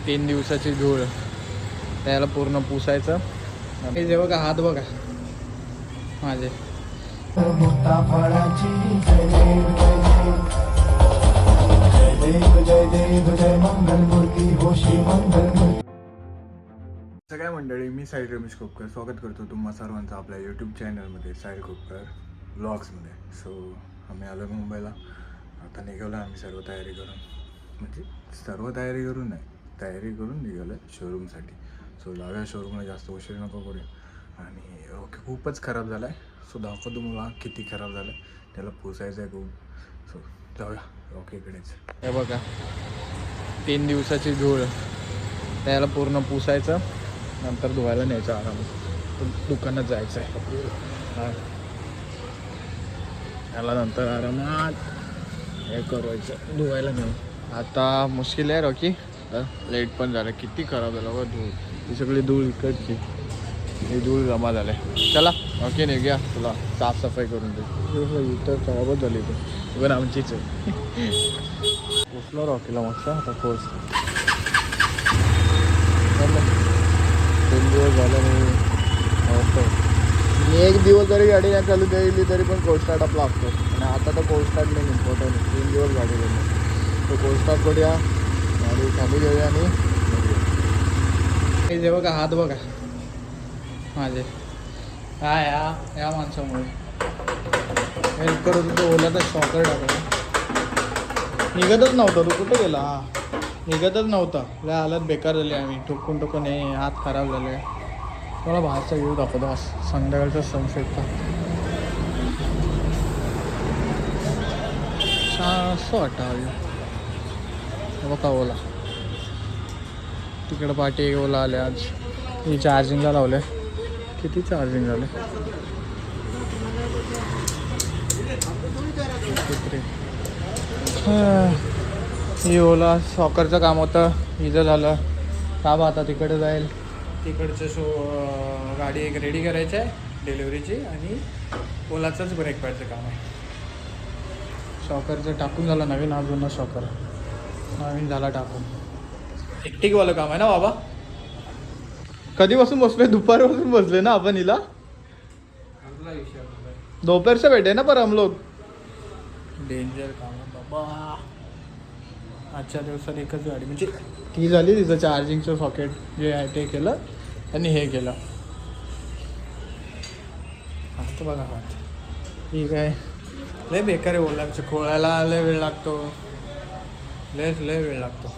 3 दिवसाची धूळ त्याला पूर्ण पुसायचं. हे बघा हात बघा माझे. सगळ्या मंडळी, मी साहिल रमेश खोपकर स्वागत करतो तुम्हा सर्वांचं आपल्या यूट्यूब चॅनलमध्ये साहिल खोपकर व्लॉग्समध्ये. सो आम्ही आलो मुंबईला. आता निघालो आम्ही सर्व तयारी करून, म्हणजे सर्व तयारी करून नाही, तयारी करून निघालो आहे शोरूमसाठी. सो जाऊया शोरूमला, जास्त उशीर नको करूया. आणि ओके, खूपच खराब झाला आहे. सो दाखवतो मला किती खराब झालं आहे, त्याला पुसायचं आहे खूप. सो जाऊया ओकेकडेच. हे बघा 3 दिवसाची धूळ त्याला पूर्ण पुसायचं, नंतर धुवायला न्यायचं आरामात. दुकानात जायचं आहे त्याला, नंतर आरामात हे करायचं, धुवायला नेऊ. आता मुश्किल आहे रॉकी, लेट पण झालं. किती खराब झालं बघ धूळ, ही सगळी धूळ इकडची, ही धूळ जमा झाली. चला ओके नाही घ्या, तुला साफसफाई करून दे. इथं खराबच झाली ते पण आमचीच आहे. पुसलो रॉकीला मस्त. आता फोर्स 3 दिवस झाले मी 1 दिवस जरी गाडी नाही चालू द्यायली तरी पण कोल्ड स्टार्ट आपला असतो. आणि आता तर कोल्ड स्टार्ट नाही इम्पॉर्टंट. 3 दिवस गाडी गेली तो कोल्ड स्टार्ट करूया, गाडी खाली घेऊया आणि हे बघा हात बघा माझे. हा या माणसामुळे हेल्प करत होतो. ओला तर शॉकर टाकला, निघतच नव्हता. तो कुठे गेला? निघतच नव्हता. लय हालत बेकार झाली. आम्ही टोकून हे हात खराब झाले. मला बाहेरचा व्ह्यू दाखवतो संध्याकाळचा सनसेटचा. असं वाटतं बघा ओला. तिकडं पाठी ओला आले. आज ही चार्जिंगला लावले. किती चार्जिंग झाले? ही ओला सॉकरचं काम होतं, हिचं झालं काम. आता तिकडे जाईल. तिकडचं गाडी एक रेडी करायची आहे डिलिव्हरीची, आणि ओलाचंच ब्रेक पॅडचं काम आहे. शॉकरचं टाकून झालं नवीन, अजून शॉकर नवीन झाला टाकून. एकटिकवालं काम आहे ना बाबा. कधीपासून बसलोय? दुपारपासून बसले ना आपण. हिला दोपहर से बैठे ना पर हम लोग. डेंजर काम आहे बाबा. आजच्या दिवसात एकच गाडी, म्हणजे ती झाली. तिचं चार्जिंगचं सॉकेट जे आहे ते केलं आणि हे केलं. आता बघा हा ठीक आहे. लय बेकार आहे ओलाचं. खोळायला लय वेळ लागतो, लय वेळ लागतो.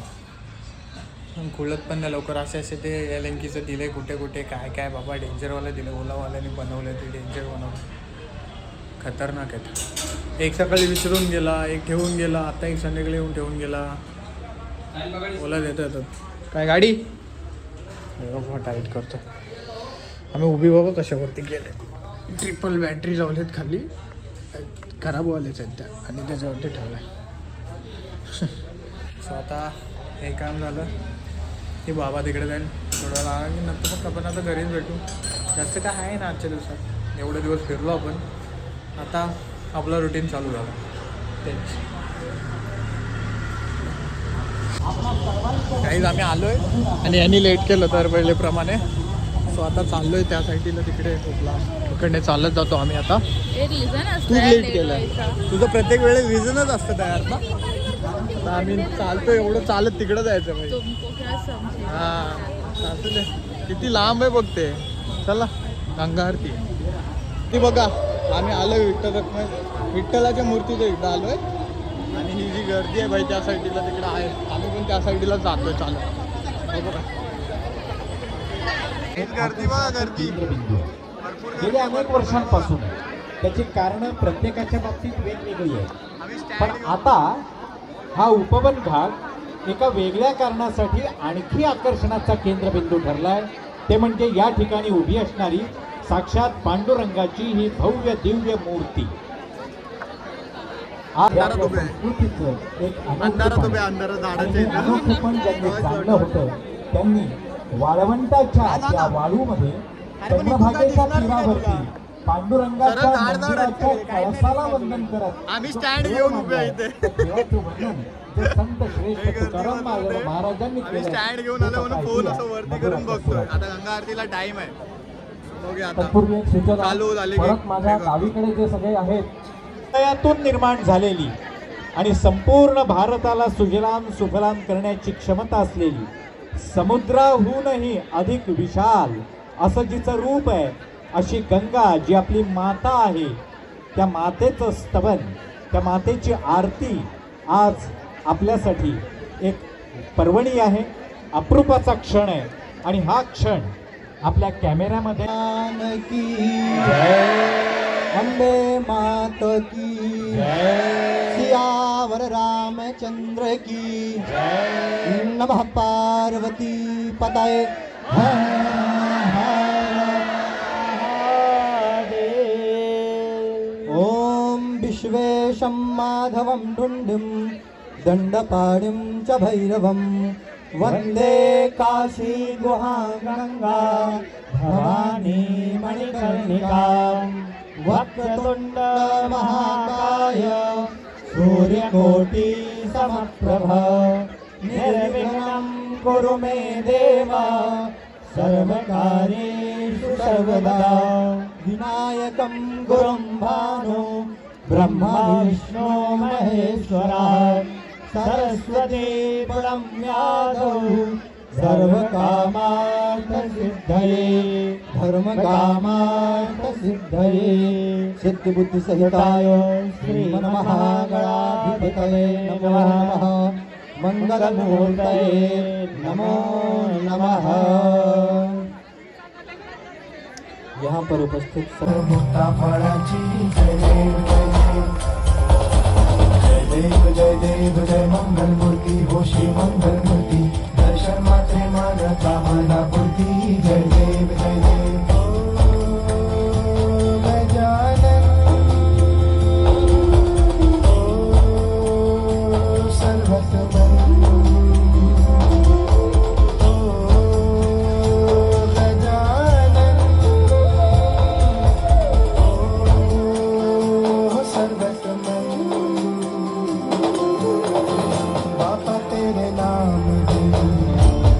खुलत पण नाही लवकर. असे ते एलएनकीचं दिले कुठे कुठे काय काय बाबा. डेंजरवालं दिलं, ओलावाल्याने बनवलं ते, डेंजर बनवलं. खतरनाक आहे. एक सकाळी विसरून गेला, एक ठेवून गेला, आता एक संध्याकाळी येऊन ठेवून गेला. ओला देतो येतात काय गाडी टाईट करतो आम्ही. उभी बाबा कशावरती गेले. ट्रिपल बॅटरी लावलेत खाली, खराब वालेच आहेत त्या, आणि त्याच्यावरती ठेवलं आहे. सो आता हे काम झालं की बाबा तिकडे जाईल थोडं लागला की नंतर मग आपण आता घरीच भेटू. जास्त काय आहे ना आजच्या दिवसात. एवढे दिवस फिरलो आपण, आता आपलं रुटीन चालू झालं तेच. काहीच आम्ही आलो आहे आणि यांनी लेट केलं तर पहिलेप्रमाणे. सो आता चाललो आहे त्या साईडला, तिकडे तिकडे चालत जातो आम्ही आता. तू लेट केलं, तुझं प्रत्येक वेळेस रिझनच असतं तयार ना. आता आम्ही चालतो, एवढं चालत तिकडं जायचं पाहिजे. हां असं ते किती लांब आहे बघते. चला गंगा आरती ती बघा. आम्ही आलो विठ्ठलाच्या मूर्तीच्या इकडं आलो आहे. आणि ही जी गर्दी आहे भाई त्या साईडला तिकडं आहे, आम्ही पण त्या साईडला जातोय चालत. बघा गर्दी बघा, गर्दी गेल्या अनेक वर्षांपासून. त्याची कारणं प्रत्येकाच्या बाबतीत वेगवेगळी आहेत, पण आता हा उपवन घाट एका वेगळ्या कारणासाठी आणखी आकर्षणाचा केंद्रबिंदू ठरलाय. ते म्हणजे या ठिकाणी उभी असणारी साक्षात पांडुरंगाची ही भव्य दिव्य मूर्ती. त्यांनी वाळवंटाच्या वाळूमध्ये चंद्रभागेच्या तीरावरती पांडुरंगाच्या मंदिराच्या कळसाला वंदन करत आम्ही स्टँड घेऊन उभे इथे. जे संत श्रेष्ठ तुकाराम महाराजांनी आम्ही केलं स्टँड घेऊन आलो म्हणून फोन असं वरती करून बघतोय. आता गंगा आरतीला टाइम आहे, बघूया आता. तत्पूर्वी एक सूचना, चालू झाली की परत माझ्या हे करतो. गावीकडे जे सगळे आहेत यातून निर्माण झालेली आणि संपूर्ण भारताला सुजलाम सुफलाम करण्याची क्षमता असलेली, समुद्राहूनही अधिक विशाल असं जिचं रूप आहे, अशी गंगा जी आपली माता आहे, त्या मातेचं स्तवन, त्या मातेची आरती आज आपल्यासाठी एक पर्वणी आहे, अप्रूपाचा क्षण आहे. आणि हा क्षण आपल्या कॅमेऱ्यामध्ये वंदे मात की सियावर रामचंद्र की नमः पार्वती पताये ओम विश्वेशं माधवं ढुंढुं दंडपाणिं च भैरवं वंदे काशी गुहां गंगा भवानी मणिकर्णिका वक्रतुंड महाकाय सूर्यकोटि समप्रभ निर्विघ्नं कुरु मे देव सर्वकार्येषु सर्वदा विनायकं गुरुं भानु ब्रह्मा विष्णु महेश्वरा सरस्वती प्रणम्यादौ सर्वकामार्थ सिद्धये धर्मकामार्थ सिद्धये सिद्धिबुद्धि सहिताय श्रीमन्महागणाधिपतये नमो नमः मंगलमूर्तये नमो नमः। यहाँ पर उपस्थित जय देव जय मंगल मूर्ति हो श्री मंगल मूर्ति दर्शन मात्रे मन कामना पूर्ति जय देव जय देव गजानन सर्वसमं गजानन सर्वसमं बापा तेरे नाम की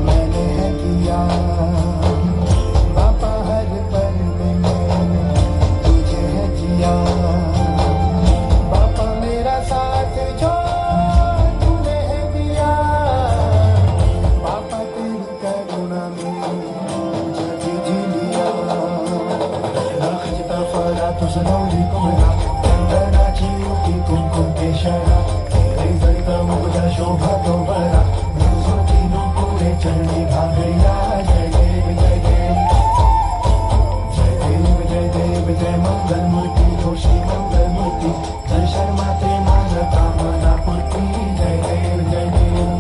मैंने है किया बापा हर पल में मैंने तुझे है जिया बापा मेरा साथ जो तूने है दिया बापा तेरी करुणा में जगी जी लिया नाखजता फरा तुझनौली कुमरा चंदनाची युकी कुमकुम केशरा मुकुदा शोभा तो बरा पूरे चरणी भागया जय देव जय देव जय देव जय देव जय मंगल मूर्ति जोशी मंगल मूर्ति दर्शन माते मान कामना पूर्ति जय देव जय देव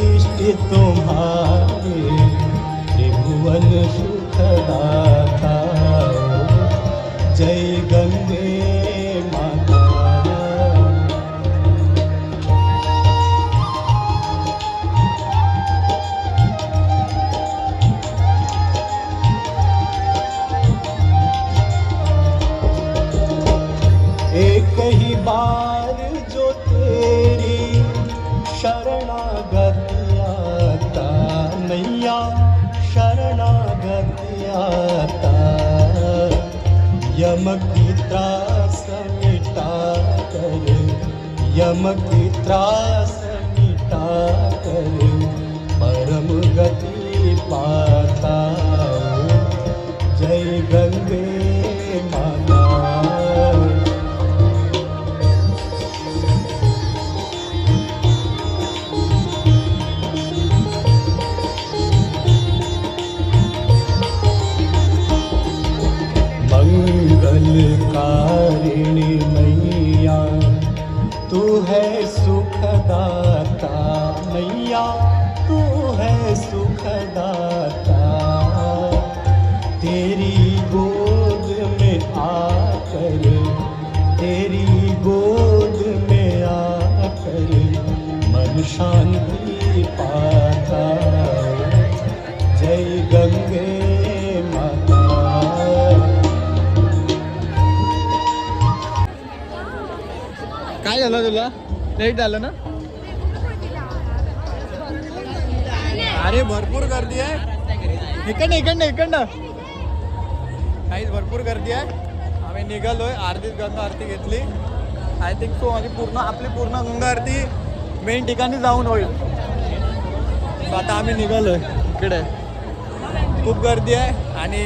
इष्ट तुम्हारे त्रिभुवन सुखदाता जय गंगे माता। एक ही बार जो तेरी शरणागत आता मैया शरणागत आता यम की त्रास मिटा कर यम की त्रास मिटा कर परम गति पाता जय गंगे माता। मंगलकारिणी मैया तू है सुखदाता मैया तू है सुखदाता तेरी गोद में आकर तेरी गोद में आकर मन शांति पाता जय गंगे माता। काय झालं तुला लेट झालं ना अरे भरपूर गर्दी आहे इकडनं काहीच भरपूर गर्दी आहे आम्ही निघालोय आरतीत गंगा आरती घेतली आय थिंक सो माझी आपली पूर्ण गंगा आरती मेन ठिकाणी जाऊन होईल So आता आम्ही निघालोय इकडे खूप गर्दी आहे आणि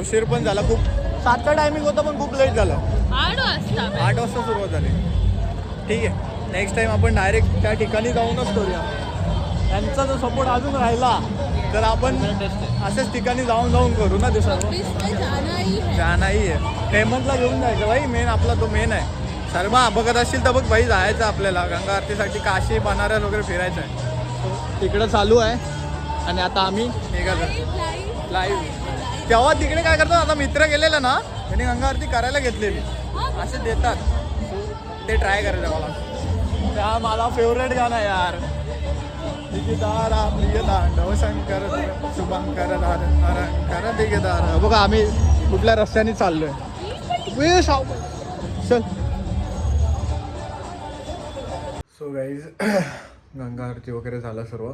उशीर पण झाला खूप 7चा टायमिंग होता पण खूप लेट झालं 8 वाजता सुरुवात झाली ठीक आहे नेक्स्ट टाइम आपण डायरेक्ट त्या ठिकाणी जाऊनच करूया त्यांचा जर सपोर्ट अजून राहिला तर आपण अशाच ठिकाणी जाऊन करू ना ते सर्व जाणाही आहे हेमंतला घेऊन जायचं भाई मेन आपला तो मेन आहे सर्व बघत असतील तर बघ भाई जायचं आपल्याला गंगा आरतीसाठी काशी बनारस वगैरे फिरायचं आहे तिकडं चालू आहे आणि आता आम्ही निघालो लाईव्ह तेव्हा तिकडे काय करतात आता मित्र गेलेला ना त्यांनी गंगा आरती करायला घेतलेली असे देतात ते ट्राय करायचं मला त्या मला फेवरेट गाणं आहे यार दिगदारा प्रिय दांडव शंकर शुभंकर हरंकर दिगदारा बघा आम्ही कुठल्या रस्त्याने चाललोय चल सो गाईज गंगा आरती वगैरे झालं सर्व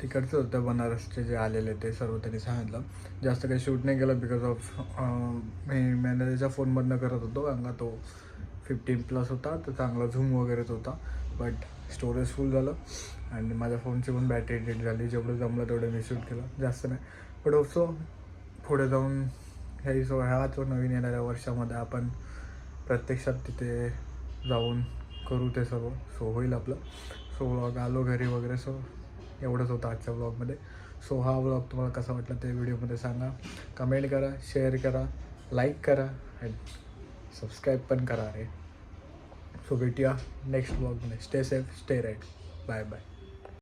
तिकडचं होतं बनारसचे जे आलेले ते सर्व त्यांनी सांगितलं जास्त काही शूट नाही केलं बिकॉज ऑफ मी मॅनेजरच्या फोनमधनं करत होतो गंगा तो 15+ होता तर चांगला झूम वगैरेच होता बट स्टोरेज फुल झालं आणि माझ्या फोनची पण बॅटरी डेट झाली जेवढं जमलं तेवढं मी शूट केलं जास्त नाही बट ऑल्सो पुढे जाऊन ह्या तो नवीन येणाऱ्या वर्षामध्ये आपण प्रत्यक्षात तिथे जाऊन करू ते सर्व सो होईल आपलं सो व्लॉग आलो घरी वगैरे सो एवढंच होतं आजच्या व्लॉगमध्ये सो हा व्लॉग तुम्हाला कसा वाटला ते व्हिडिओमध्ये सांगा कमेंट करा शेअर करा लाईक करा अँड सबस्क्राईब पण करा रे सो भेटूया नेक्स्ट व्लॉगमध्ये stay safe stay right bye bye